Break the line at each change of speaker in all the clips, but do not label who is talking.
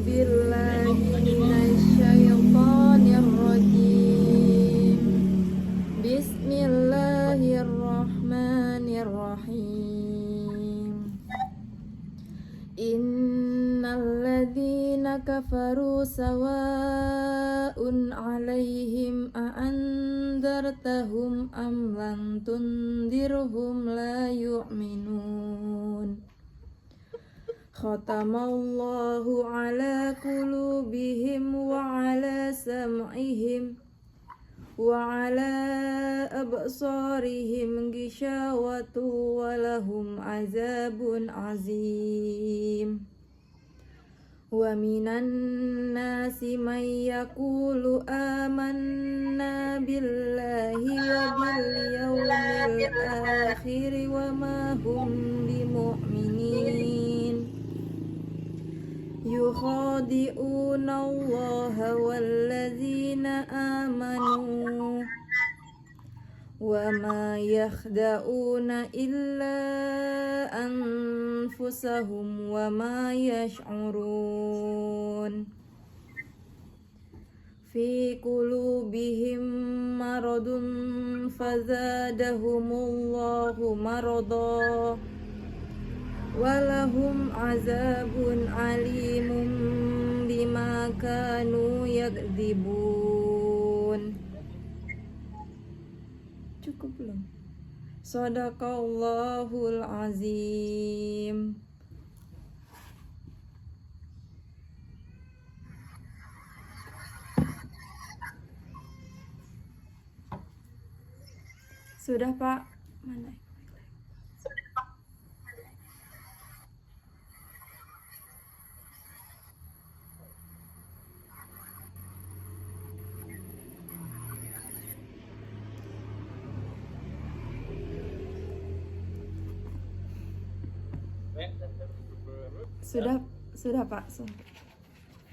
billahi minasyaitonir rajim. Bismillahirrahmanirrahim. Innal ladzina kafaru sawa'un 'alaihim a anzartahum am lam tundirhum la yu'minun. Khatamallahu ala qulubihim wa ala sam'ihim wa ala absarihim ghishawatu wa lahum azabun azim. Wa minan nasi man yaqulu amanna billahi wa bil yawmil akhir wa ma hum bimu'minin. Yukhadi'una Allaha walladzina amanu wa ma yakhda'una illa anfusahum wa ma yash'urun. Fi qulubihim maradun fazadahumullahu marada walahum azabun alimun bima kanu yakdzibun. Cukup belum? Shadaqallahul azim. Sudah, Pak? Mana? Sudah Pak.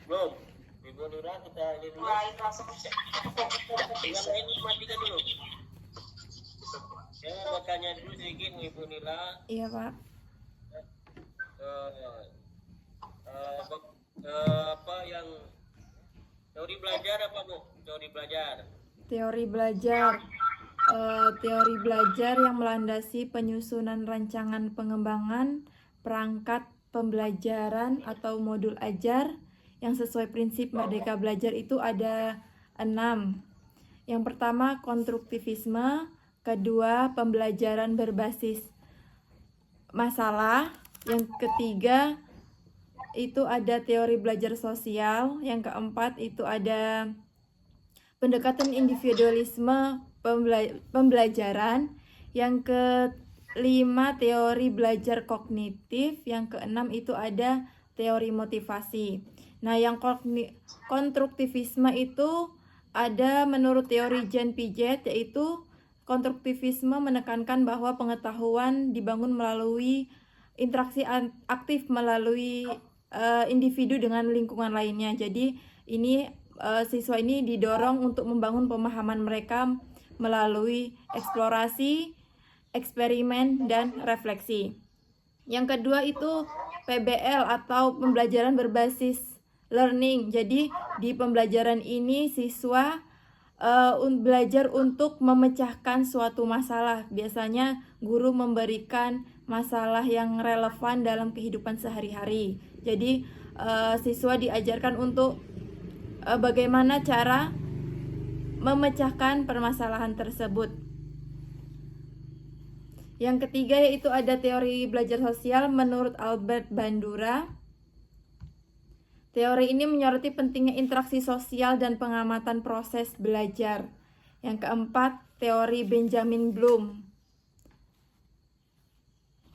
Belum. Ibu Nura kita ini dulu. Ini matikan dulu. Saya mau tanya dulu sedikit Ibu Nila.
Iya Pak.
Apa yang teori belajar apa Bu? Teori belajar.
Teori belajar yang melandasi penyusunan rancangan pengembangan perangkat pembelajaran atau modul ajar yang sesuai prinsip Merdeka Belajar itu ada 6. Yang pertama konstruktivisme, kedua pembelajaran berbasis masalah, yang ketiga itu ada teori belajar sosial, yang keempat itu ada pendekatan individualisme pembelajaran, yang kelima teori belajar kognitif, yang keenam itu ada teori motivasi. Nah, yang konstruktivisme itu ada menurut teori Jean Piaget, yaitu konstruktivisme menekankan bahwa pengetahuan dibangun melalui interaksi aktif melalui individu dengan lingkungan lainnya. Jadi ini siswa ini didorong untuk membangun pemahaman mereka melalui eksplorasi, eksperimen, dan refleksi. Yang kedua itu PBL atau pembelajaran berbasis learning. Jadi di pembelajaran ini siswa belajar untuk memecahkan suatu masalah. Biasanya guru memberikan masalah yang relevan dalam kehidupan sehari-hari. Jadi siswa diajarkan untuk bagaimana cara memecahkan permasalahan tersebut. Yang ketiga yaitu ada teori belajar sosial menurut Albert Bandura. Teori ini menyoroti pentingnya interaksi sosial dan pengamatan proses belajar. Yang keempat, teori Benjamin Bloom.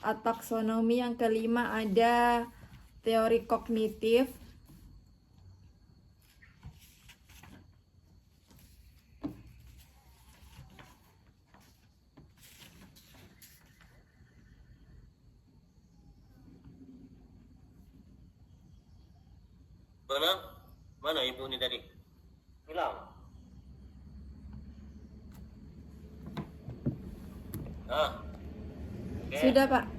Taksonomi. Yang kelima ada teori kognitif.
Mana ibu ini tadi? Hilang.
Okay. Sudah Pak.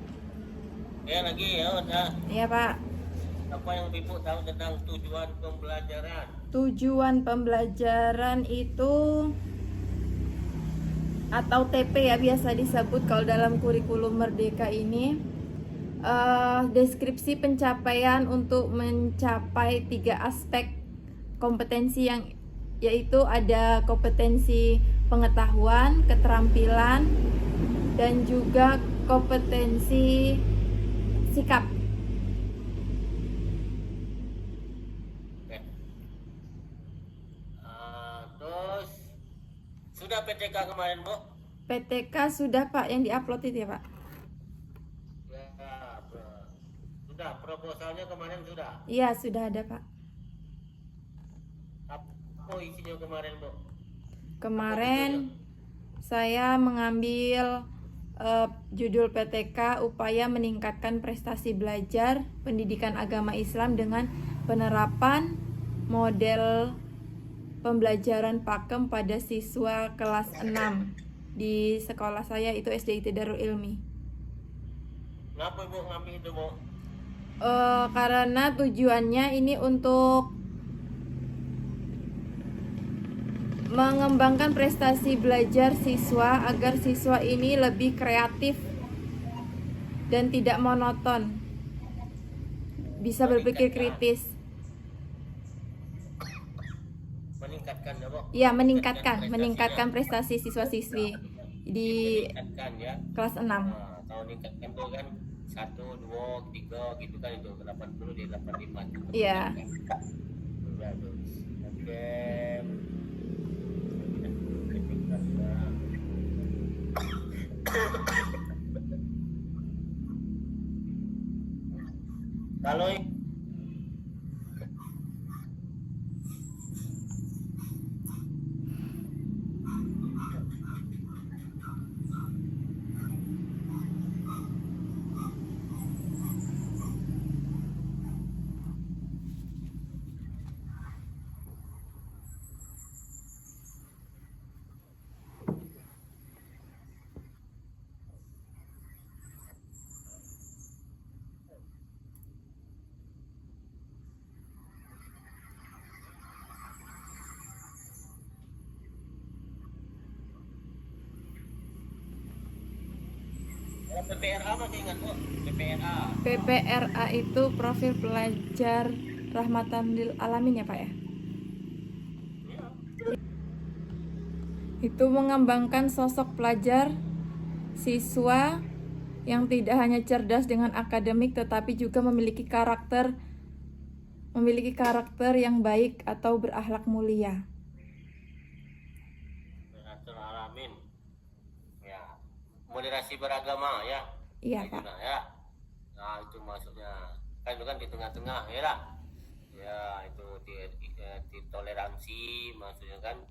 Ya lagi ya udah.
Iya Pak.
Apa yang Ibu tahu tentang tujuan pembelajaran?
Tujuan pembelajaran itu atau TP ya biasa disebut kalau dalam kurikulum Merdeka ini, deskripsi pencapaian untuk mencapai 3 aspek kompetensi yang yaitu ada kompetensi pengetahuan, keterampilan, dan juga kompetensi sikap.
Oke. Terus sudah PTK kemarin, Bu?
PTK sudah Pak, yang diupload itu ya Pak?
Ya, sudah. Proposalnya kemarin sudah.
Iya sudah ada Pak.
Apa isinya kemarin, Bu?
Kemarin saya mengambil judul PTK upaya meningkatkan prestasi belajar pendidikan agama Islam dengan penerapan model pembelajaran pakem pada siswa kelas 6 di sekolah saya itu SDIT Darul Ilmi.
Kenapa Ibu ngambil itu, Bu?
Karena tujuannya ini untuk mengembangkan prestasi belajar siswa agar siswa ini lebih kreatif dan tidak monoton, bisa berpikir kritis.
Meningkatkan ya, Bu?
Ya, meningkatkan prestasi siswa-siswi di
Meningkatkan ya.
kelas 6.
Nah, kalau meningkatkan itu kan 1, 2, 3 gitu kan, itu 80 di 85.
Iya.
Bagus. Oke. Kalau PPRA masih ingat, Bu? PPRA.
PPRA itu profil pelajar rahmatan lil alamin ya Pak ya. Itu mengembangkan sosok pelajar siswa yang tidak hanya cerdas dengan akademik tetapi juga memiliki karakter yang baik atau berakhlak mulia.
Rahmatul alamin. Ya. Moderasi beragama ya.
Iya,
Kayak
Pak.
gitu, ya. Nah, itu maksudnya. Kan itu kan di tengah-tengah ya lah. Ya, itu di toleransi maksudnya kan.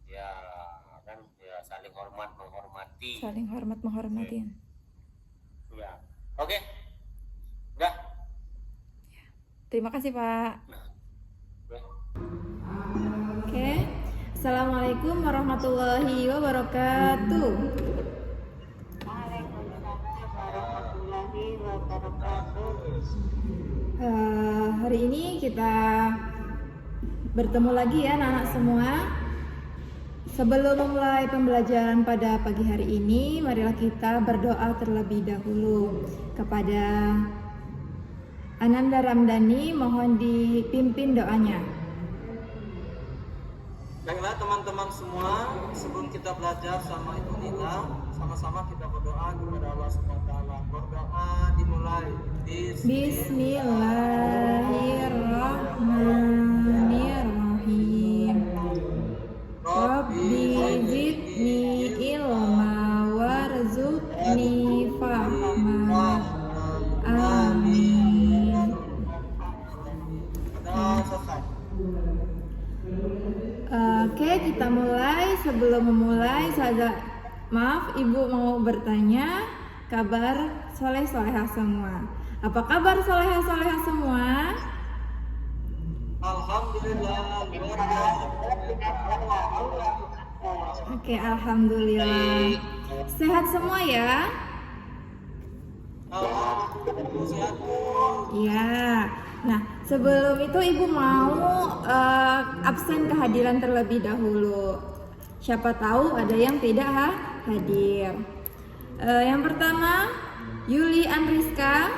Ya, kan ya saling hormat menghormati.
Saling hormat menghormati.
Ya. Oke. Udah.
Terima kasih Pak.
Oke.
Oke. Assalamualaikum warahmatullahi wabarakatuh. Hari ini kita bertemu lagi ya anak-anak semua. Sebelum memulai pembelajaran pada pagi hari ini, marilah kita berdoa terlebih dahulu kepada Ananda Ramdhani, mohon dipimpin doanya.
Baiklah teman-teman semua, sebelum kita belajar sama Ibu Nina, sama-sama kita berdoa kepada Allah SWT. Berdoa dimulai.
Bismillahirrahmanirrahim. Rabbi zidni ilma warzuqni fahma. Amin.
Sudah selesai.
Oke, kita mulai. Sebelum memulai, maaf, Ibu mau bertanya kabar soleh-solehah semua. Apa kabar soleh-solehah semua?
Alhamdulillah, luar biasa.
Oke, alhamdulillah. Sehat semua ya?
Alhamdulillah, sehat.
Ya. Nah, sebelum itu Ibu mau absen kehadiran terlebih dahulu. Siapa tahu ada yang tidak hadir. Yang pertama, Yuli Andriska.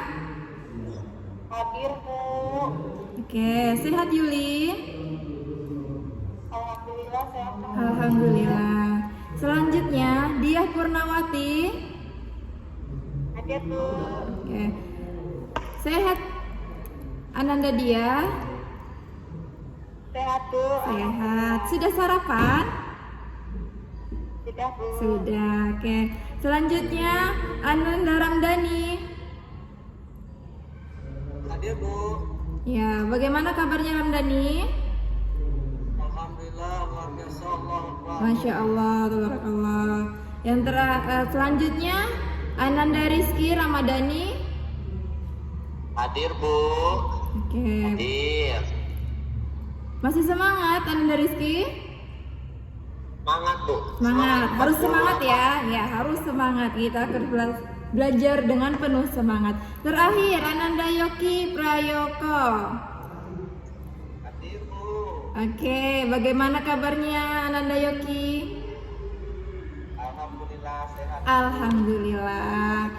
Hadir, Bu.
Oke, sehat Yuli?
Alhamdulillah sehat.
Alhamdulillah. Selanjutnya, Diah Purnawati.
Hadir, Bu.
Oke. Sehat Ananda Dia?
Sehat, Bu.
Sehat. Sudah sarapan?
Sudah, Bu.
Sudah. Oke. Selanjutnya, Ananda Ramdhani.
Hadir Bu.
Ya, bagaimana kabarnya Ramdhani?
Alhamdulillah luar biasa, Allah Akbar.
Masya Allah, tabarakallah. Yang selanjutnya, Ananda Rizky Ramadhani.
Hadir Bu.
Oke.
Hadir.
Masih semangat Ananda Rizky?
Semangat Bu.
Semangat, harus
Bu.
semangat ya. Ya, harus semangat. Kita harus belajar dengan penuh semangat. Terakhir, Ananda Yoki Prayoko.
Hadir Bu.
Oke, bagaimana kabarnya Ananda Yoki?
Alhamdulillah sehat.
Alhamdulillah.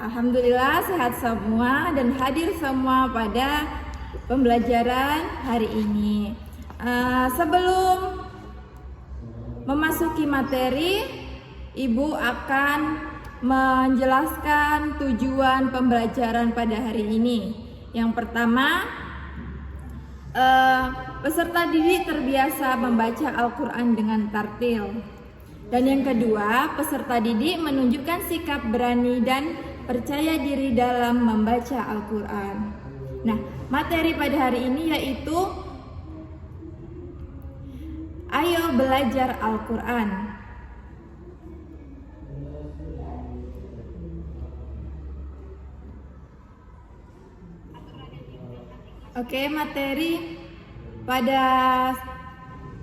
Alhamdulillah sehat semua dan hadir semua pada pembelajaran hari ini. Sebelum memasuki materi, Ibu akan menjelaskan tujuan pembelajaran pada hari ini. Yang pertama, peserta didik terbiasa membaca Al-Quran dengan tartil. Dan yang kedua, peserta didik menunjukkan sikap berani dan percaya diri dalam membaca Al-Quran. Nah, materi pada hari ini yaitu Ayo Belajar Al-Quran. Oke, materi pada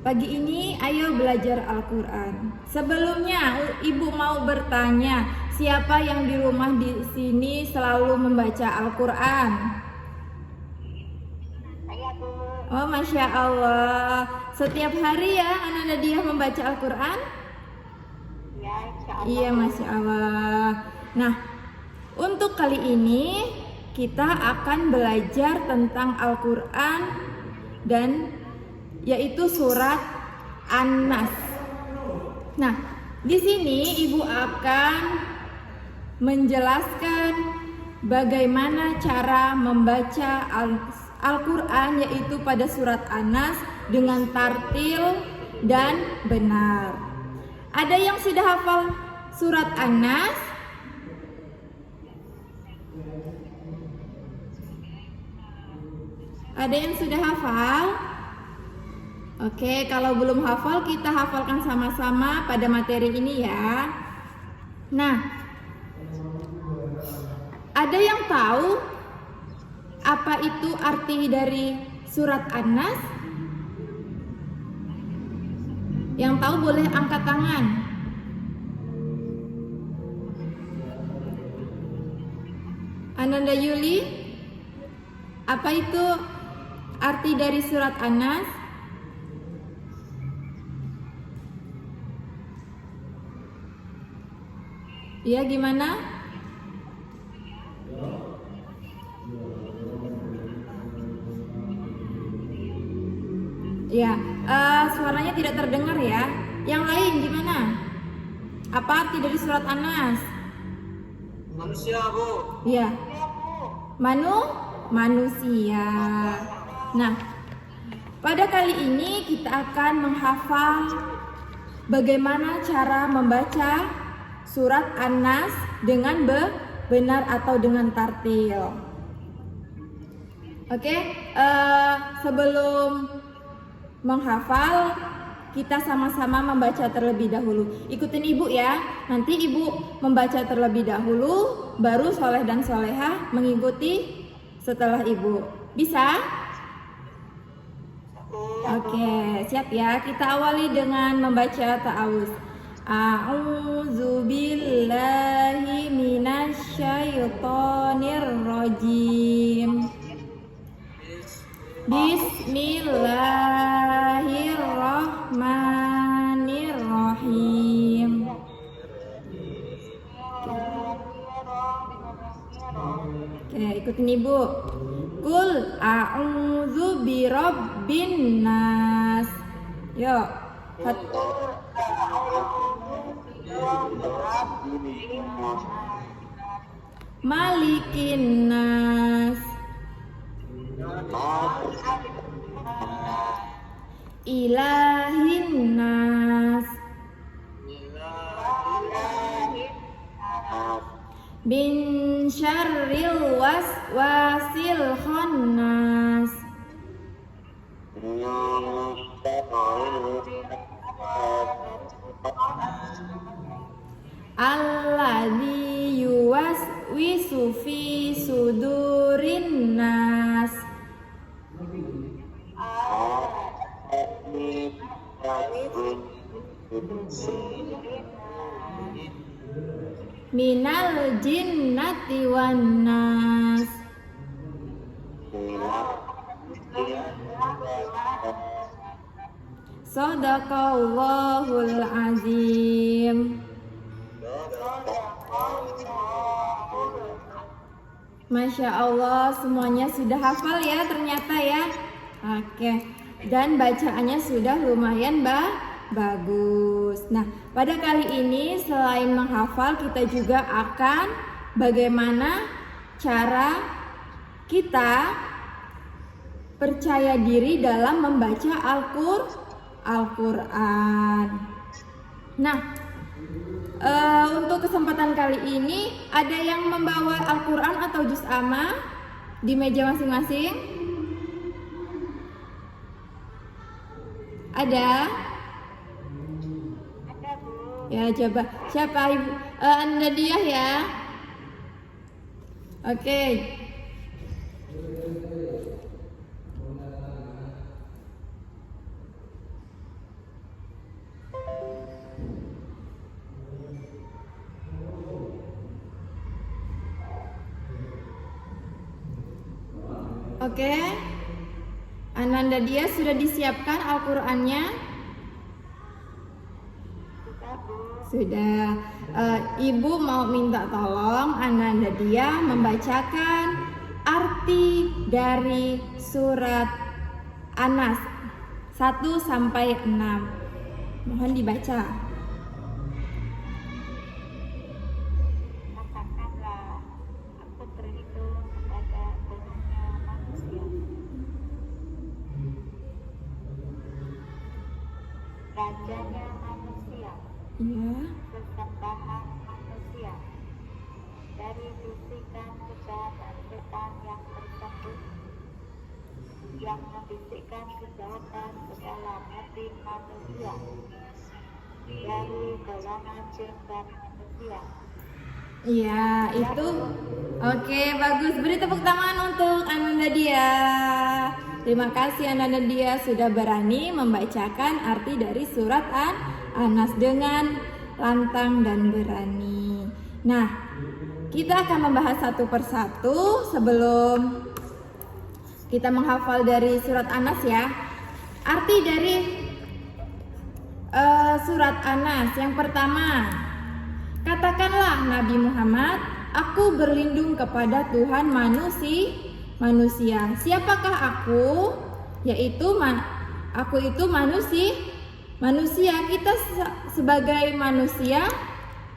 pagi ini ayo belajar Al-Quran. Sebelumnya Ibu mau bertanya, siapa yang di rumah di sini selalu membaca Al-Quran?
Saya, Bu.
Oh, Masya Allah. Setiap hari ya Ananda Dia membaca Al-Quran?
Ya, insya Allah.
Iya, Masya Allah. Nah, untuk kali ini kita akan belajar tentang Al-Quran dan yaitu surat An-Nas. Nah, di sini Ibu akan menjelaskan bagaimana cara membaca Al-Quran yaitu pada surat An-Nas dengan tartil dan benar. Ada yang sudah hafal surat An-Nas? Ada yang sudah hafal? Oke, kalau belum hafal kita hafalkan sama-sama pada materi ini ya. Nah, ada yang tahu apa itu arti dari surat An-Nas? Yang tahu boleh angkat tangan. Ananda Yuli, apa itu arti dari surat An-Nas? Ya, gimana? Ya, suaranya tidak terdengar ya. Yang lain gimana? Apa arti dari surat An-Nas?
Manusia Bu.
Ya, manusia. Nah, pada kali ini kita akan menghafal bagaimana cara membaca surat An-Nas dengan benar atau dengan tartil. Oke, sebelum menghafal kita sama-sama membaca terlebih dahulu. Ikutin Ibu ya. Nanti Ibu membaca terlebih dahulu, baru soleh dan solehah mengikuti setelah Ibu. Bisa? Oke, siap ya. Kita awali dengan membaca ta'awuz. A'udzu billahi minasyaitonir rajim. Bismillahirrahmanirrahim. Oke, ikutin Ibu. Qul a'udzu birabbin nas. Yuk. Malikin nas. Ilahin nas. Min syarril waswasil khannas. Alladzi yuwaswisu fi sudurin nas. Minal jinnati wan nas. Shadaqallahul azim. Masya Allah, semuanya sudah hafal ya ternyata ya. Oke, dan bacaannya sudah lumayan bagus. Nah, pada kali ini selain menghafal, kita juga akan bagaimana cara kita percaya diri dalam membaca Al-Quran. Nah, untuk kesempatan kali ini ada yang membawa Al-Quran atau juz amma di meja masing-masing? Ada? Ya, coba. Siapa Ibu? Anda dia ya? Oke. Oke, Ananda dia sudah disiapkan Al-Qur'annya? Sudah. Ibu mau minta tolong Ananda dia membacakan arti dari surat An-Nas 1 sampai 6. Mohon dibaca.
Rajanya manusia,
Iya.
sesembahan manusia, dari bisikan kejahatan setan yang tersembunyi, yang membisikkan kejahatan ke dalam hati manusia, dari golongan jin dan manusia.
Iya, itu. Oke, bagus. Beri tepuk tangan untuk Ananda dia. Terima kasih Ananda dia sudah berani membacakan arti dari surat An-Nas dengan lantang dan berani. Nah, kita akan membahas satu persatu sebelum kita menghafal dari surat An-Nas ya. Arti dari surat An-Nas yang pertama, katakanlah Nabi Muhammad, aku berlindung kepada Tuhan manusia. Siapakah aku? Yaitu aku itu manusia. Kita sebagai manusia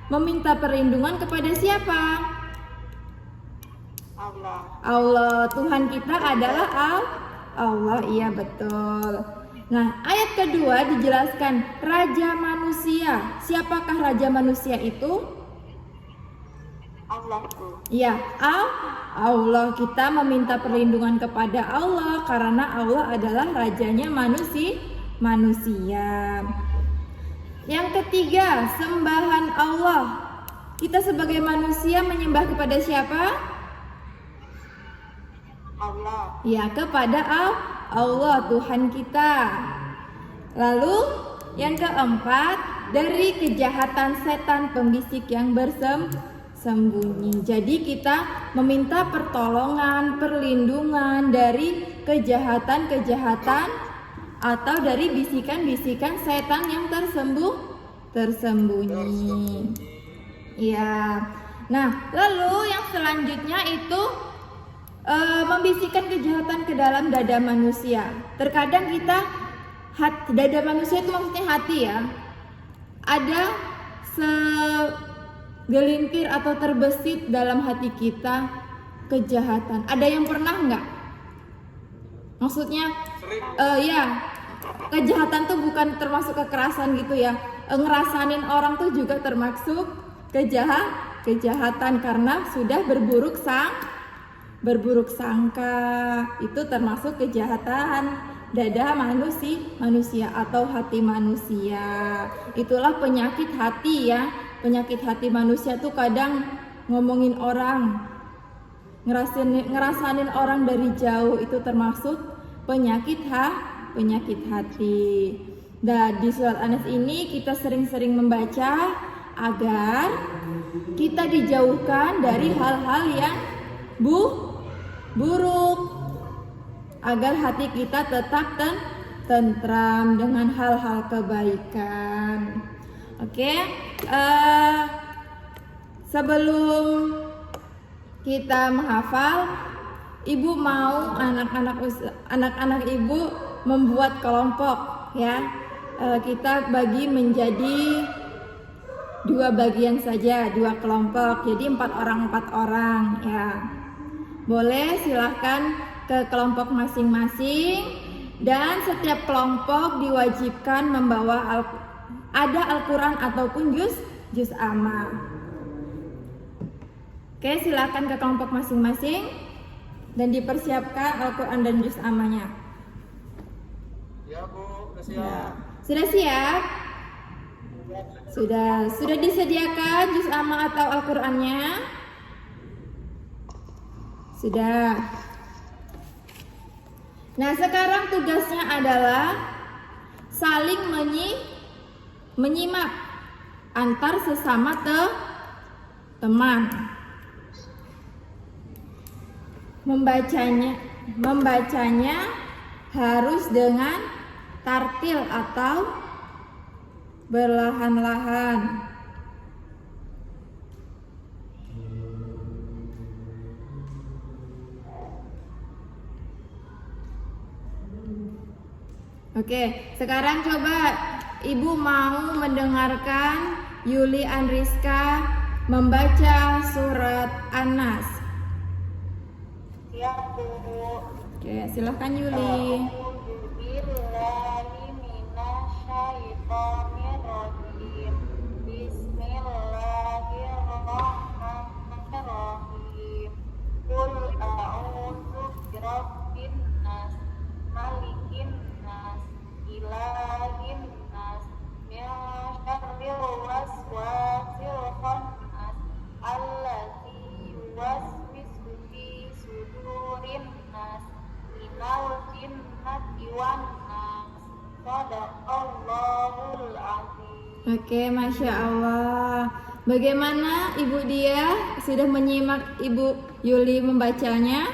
meminta perlindungan kepada siapa? Allah. Tuhan kita adalah Allah. Iya, betul. Nah, ayat kedua dijelaskan Raja Manusia. Siapakah Raja Manusia itu?
Allah.
Ya, Allah. Kita meminta perlindungan kepada Allah karena Allah adalah rajanya manusia. Yang ketiga, sembahan Allah. Kita sebagai manusia menyembah kepada siapa?
Allah.
Ya, kepada Allah, Tuhan kita. Lalu yang keempat, dari kejahatan setan pembisik yang tersembunyi. Jadi kita meminta pertolongan, perlindungan dari kejahatan-kejahatan atau dari bisikan-bisikan setan yang tersembunyi. Ya. Nah, lalu yang selanjutnya itu membisikkan kejahatan ke dalam dada manusia. Terkadang kita dada manusia itu maksudnya hati ya. Ada segelintir atau terbesit dalam hati kita kejahatan. Ada yang pernah nggak? Maksudnya ya, kejahatan tuh bukan termasuk kekerasan gitu ya. Ngerasanin orang tuh juga termasuk kejahatan karena sudah berburuk sangka. Itu termasuk kejahatan dada manusia atau hati manusia. Itulah penyakit hati ya. Penyakit hati manusia tuh kadang ngomongin orang, ngerasanin orang dari jauh, itu termasuk penyakit hati. Dan di surat An-Nas ini kita sering-sering membaca agar kita dijauhkan dari hal-hal yang buruk, agar hati kita tetap tentram dengan hal-hal kebaikan. Oke, sebelum kita menghafal, ibu mau anak-anak ibu membuat kelompok ya. Kita bagi menjadi 2 bagian saja, 2 kelompok. Jadi 4 orang ya. Boleh silahkan ke kelompok masing-masing, dan setiap kelompok diwajibkan membawa ada Al-Quran ataupun juz amma. Oke, silahkan ke kelompok masing-masing dan dipersiapkan Al-Quran dan juz ammanya.
Ya Bu, udah siap.
Ya. Sudah siap? Sudah disediakan juz amma atau Al-Qur'annya? Sudah. Nah, sekarang tugasnya adalah saling menyimak antar sesama teman. Membacanya harus dengan tartil atau berlahan-lahan. Oke, sekarang coba Ibu mau mendengarkan Yuli Andriska membaca surat An-Nas.
Siap Bu.
Oke, silahkan Yuli.
A'udzubillahi minasyaitonirrajim. Bismillahirrahmanirrahim. Qul a'udzu birabbin nas, malikin nas, ilahin nas, min syarril waswasil khannas, allazi yuwaswisu fi sudurin nas, minal jinnati wan nas. Shadaqallahul azim.
Oke, Masya Allah. Bagaimana Ibu Dia? Sudah menyimak Ibu Yuli membacanya?